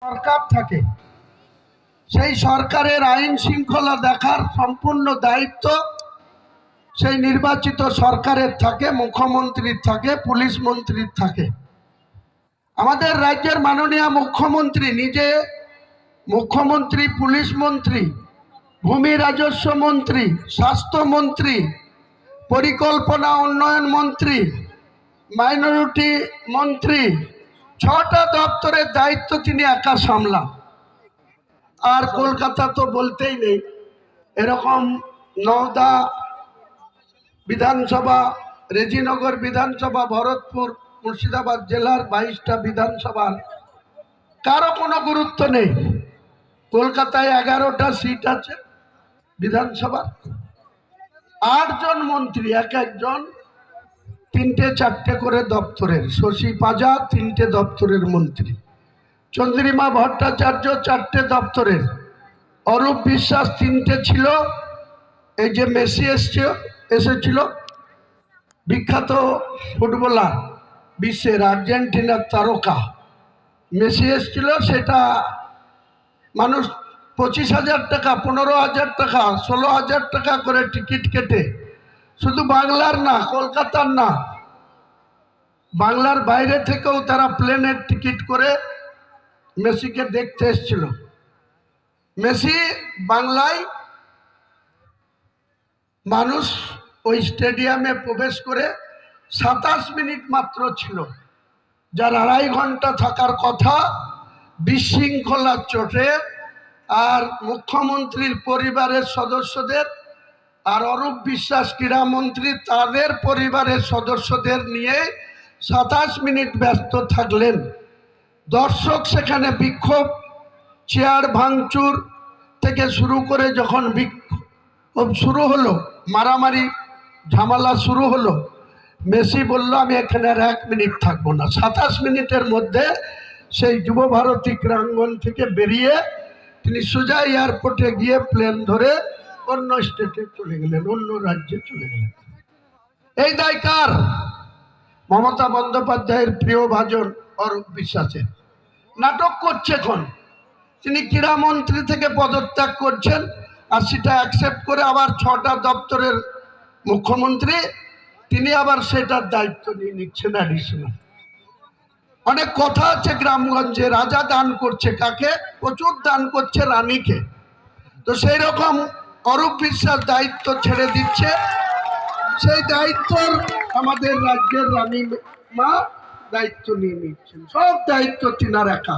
সরকার থাকে, সেই সরকারের আইন শৃঙ্খলা দেখার সম্পূর্ণ দায়িত্ব সেই নির্বাচিত সরকারের থাকে, মুখ্যমন্ত্রীর থাকে, পুলিশ মন্ত্রীর থাকে। আমাদের রাজ্যের মাননীয় মুখ্যমন্ত্রী নিজে মুখ্যমন্ত্রী, পুলিশ মন্ত্রী, ভূমি রাজস্ব মন্ত্রী, স্বাস্থ্যমন্ত্রী, পরিকল্পনা উন্নয়ন মন্ত্রী, মাইনরিটি মন্ত্রী, 6টা দপ্তরের দায়িত্ব তিনি একা সামলান। আর কলকাতা তো বলতেই নেই, এরকম নওদা বিধানসভা, রেজিনগর বিধানসভা, ভরতপুর, মুর্শিদাবাদ জেলার 22টা বিধানসভার কারো কোনো গুরুত্ব নেই। কলকাতায় 11টা সিট আছে বিধানসভার, 8 জন মন্ত্রী, এক একজন 3টে-4টে করে দপ্তরের, শশী পাজা 3টে দপ্তরের মন্ত্রী, চন্দ্রিমা ভট্টাচার্য 4টে দপ্তরের, অরূপ বিশ্বাস 3টে ছিল, এই যে মেসি এসেছিল বিখ্যাত ফুটবলার, বিশ্বের আর্জেন্টিনার তারকা মেসি এসেছিল, সেটা মানুষ 25,000 টাকা, 15,000 টাকা, 16,000 টাকা করে টিকিট কেটে, শুধু বাংলার না, কলকাতার না, বাংলার বাইরে থেকেও তারা প্লেনের টিকিট করে মেসিকে দেখতে এসেছিল। মেসি বাংলায় মানুষ ওই স্টেডিয়ামে প্রবেশ করে 27 মিনিট মাত্র ছিল, যার 2.5 ঘন্টা থাকার কথা বিশৃঙ্খলার চোটে আর মুখ্যমন্ত্রীর পরিবারের সদস্যদের আর অরূপ বিশ্বাস ক্রীড়ামন্ত্রী তাদের পরিবারের সদস্যদের নিয়ে 27 মিনিট ব্যস্ত থাকলেন। দর্শক সেখানে বিক্ষোভ, চেয়ার ভাঙচুর থেকে শুরু করে যখন বিক্ষোভ শুরু হলো, মারামারি ঝামেলা শুরু হলো, মেসি বলল আমি এখানে আর 1 মিনিট থাকবো না। 27 মিনিটের মধ্যে সেই যুবভারতী ক্রীড়াঙ্গন থেকে বেরিয়ে তিনি সোজা এয়ারপোর্টে গিয়ে প্লেন ধরে অন্য স্টেটে চলে গেলেন, অন্য রাজ্যে চলে গেলেন। এই দায় কার? মমতা বন্দ্যোপাধ্যায়ের প্রিয় ভাজন অরূপ বিশ্বাসের। নাটক করছে এখন, তিনি ক্রীড়ামন্ত্রী থেকে পদত্যাগ করছেন, আর সেটা অ্যাকসেপ্ট করে আবার 6টা দপ্তরের মুখ্যমন্ত্রী, তিনি আবার সেটার দায়িত্ব নিয়ে নিচ্ছেন অ্যাডিশনাল। অনেক কথা আছে গ্রামগঞ্জে, রাজা দান করছে কাকে? প্রচুর দান করছে রানীকে। তো সেই রকম অরূপ বিশ্বাস দায়িত্ব ছেড়ে দিচ্ছে, সেই দায়িত্ব আমাদের রাজ্যের রানী মা দায়িত্ব নিয়ে নিচ্ছেন, সব দায়িত্ব তিনার একা।